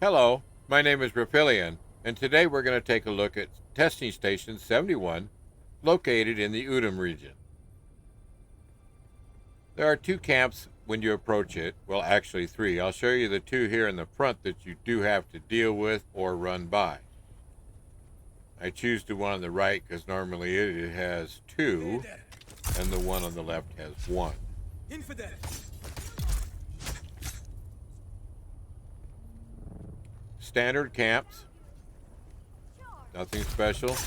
Hello, my name is Rapilian, and today we're going to take a look at Testing Station 71, located in the Oodam region. There are two camps when you approach it, well actually three. I'll show you the two here in the front that you do have to deal with or run by. I choose the one on the right because normally it has two, and the one on the left has one. Infidel. Standard camps, nothing special.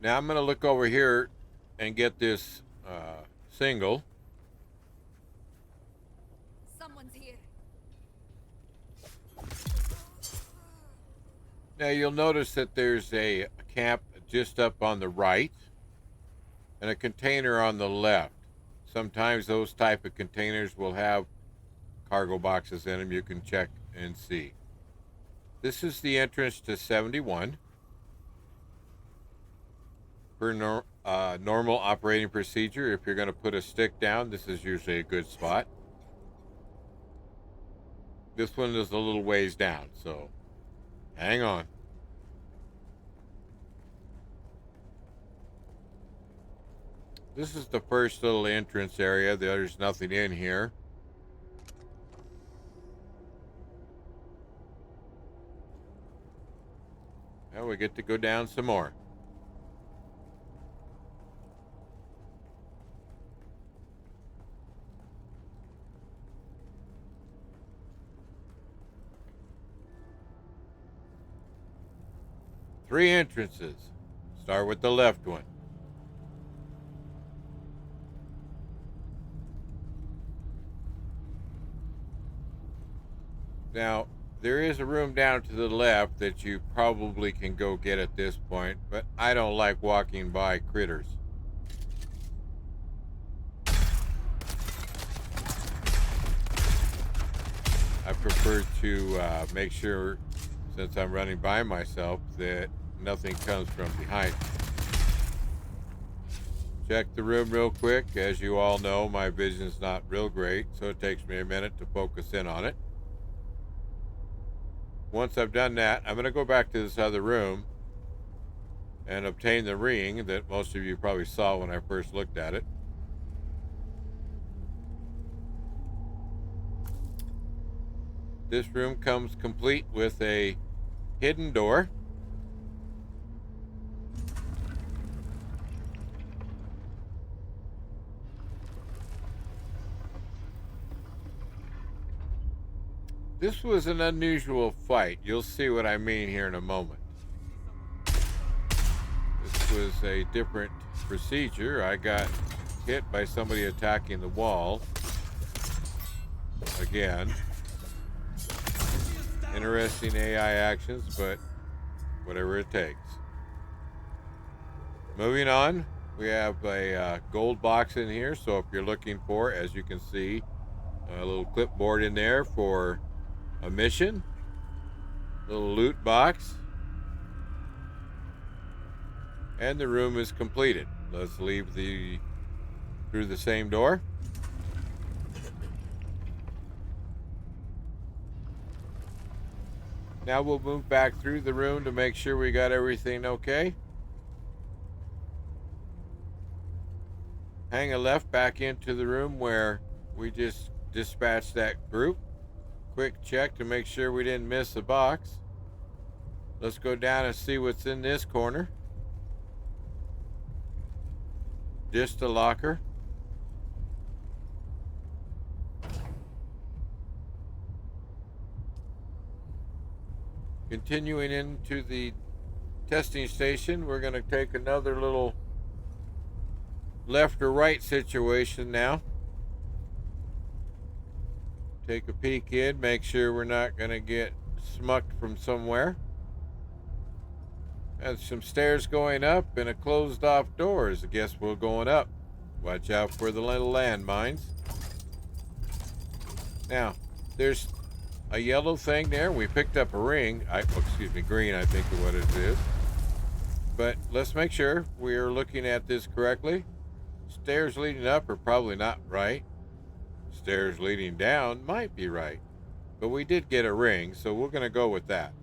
Now I'm going to look over here and get this single. Someone's here. Now you'll notice that there's a camp just up on the right and a container on the left. Sometimes those type of containers will have cargo boxes in them. You can check and see. This is the entrance to 71. For normal operating procedure, if you're going to put a stick down, this is usually a good spot. This one is a little ways down, so hang on. This is the first little entrance area. There's nothing in here. Now we get to go down some more. Three entrances. Start with the left one. Now, there is a room down to the left that you probably can go get at this point, but I don't like walking by critters. I prefer to make sure, since I'm running by myself, that nothing comes from behind me. Check the room real quick. As you all know, my vision's not real great, so it takes me a minute to focus in on it. Once I've done that, I'm going to go back to this other room and obtain the ring that most of you probably saw when I first looked at it. This room comes complete with a hidden door. This was an unusual fight. You'll see what I mean here in a moment. This was a different procedure. I got hit by somebody attacking the wall. Again. Interesting AI actions, but whatever it takes. Moving on, we have a gold box in here. So if you're looking for, as you can see, a little clipboard in there for a mission, little loot box, and the room is completed. Let's leave through the same door. Now we'll move back through the room to make sure we got everything okay. Hang a left back into the room where we just dispatched that group. Quick check to make sure we didn't miss a box. Let's go down and see what's in this corner. Just a locker. Continuing into the testing station, we're going to take another little left or right situation now. Take a peek in, make sure we're not going to get smucked from somewhere. And some stairs going up and a closed off door. I guess we're going up. Watch out for the little landmines. Now, there's a yellow thing there. We picked up a ring. Green, I think is what it is. But let's make sure we are looking at this correctly. Stairs leading up are probably not right. Stairs leading down might be right. But we did get a ring, so we're going to go with that.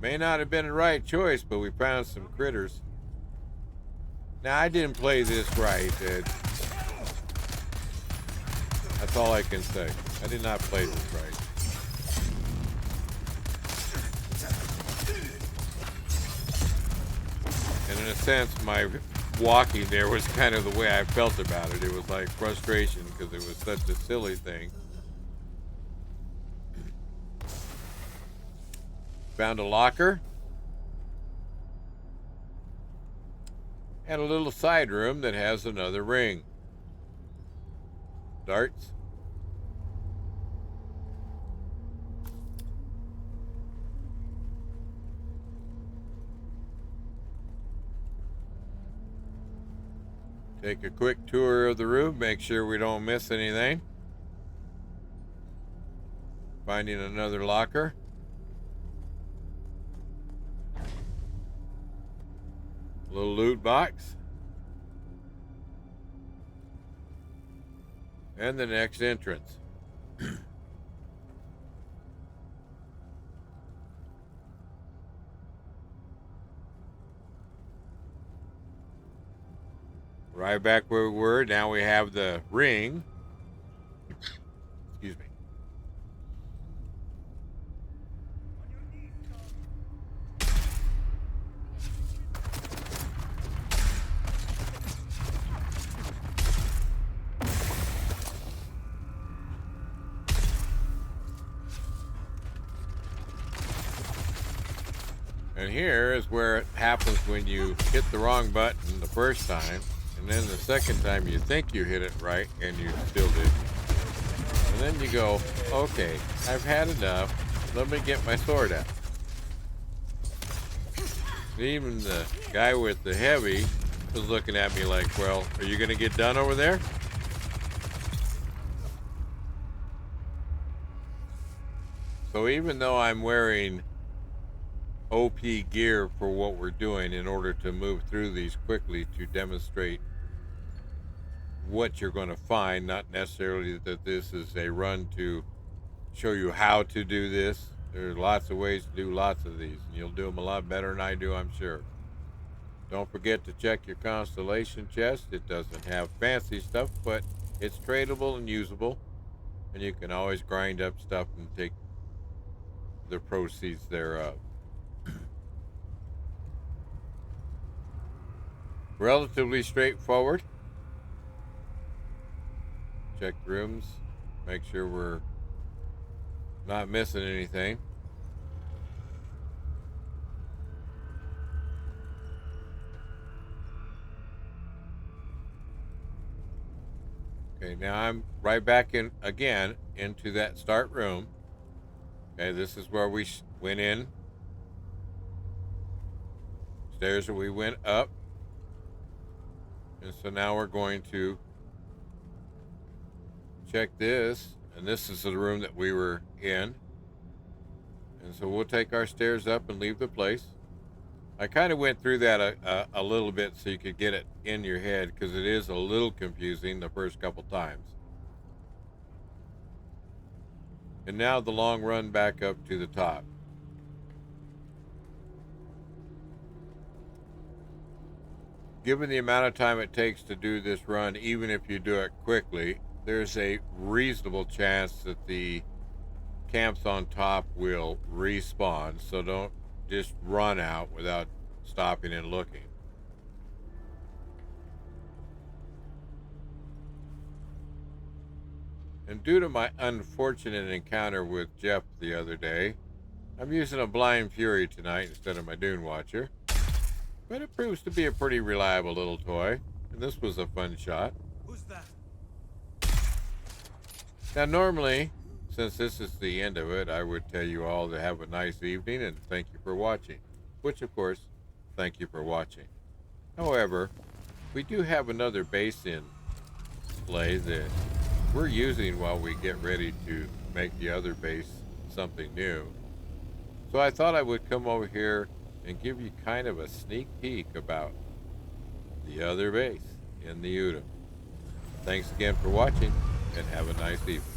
May not have been the right choice, but we found some critters. Now, I didn't play this right. That's all I can say. I did not play this right. And in a sense, my walking there was kind of the way I felt about it. It was like frustration because it was such a silly thing. Found a locker. And a little side room that has another ring. Darts. Take a quick tour of the room, make sure we don't miss anything. Finding another locker. A little loot box. And the next entrance. Right back where we were. Now we have the ring. Excuse me. And here is where it happens when you hit the wrong button the first time, and then the second time you think you hit it right, and you still did. And then you go, okay, I've had enough. Let me get my sword out. And even the guy with the heavy was looking at me like, well, are you going to get done over there? So even though I'm wearing OP gear for what we're doing in order to move through these quickly to demonstrate what you're going to find, not necessarily that this is a run to show you how to do this. There's lots of ways to do lots of these, and you'll do them a lot better than I do, I'm sure. Don't forget to check your constellation chest. It doesn't have fancy stuff, but it's tradable and usable, and you can always grind up stuff and take the proceeds thereof. Relatively straightforward. Check rooms, make sure we're not missing anything. Okay, now I'm right back in again into that start room. Okay, this is where we went in. Stairs that we went up. And so now we're going to check this, and this is the room that we were in. And so we'll take our stairs up and leave the place. I kind of went through that a little bit so you could get it in your head, because it is a little confusing the first couple times. And now the long run back up to the top. Given the amount of time it takes to do this run, even if you do it quickly, there's a reasonable chance that the camps on top will respawn. So don't just run out without stopping and looking. And due to my unfortunate encounter with Jeff the other day, I'm using a Blind Fury tonight instead of my Dune Watcher. But it proves to be a pretty reliable little toy, and this was a fun shot. Who's that? Now normally, since this is the end of it, I would tell you all to have a nice evening and thank you for watching. Which, of course, thank you for watching. However, we do have another base in play that we're using while we get ready to make the other base something new. So I thought I would come over here and give you kind of a sneak peek about the other base in the Oodam. Thanks again for watching, and have a nice evening.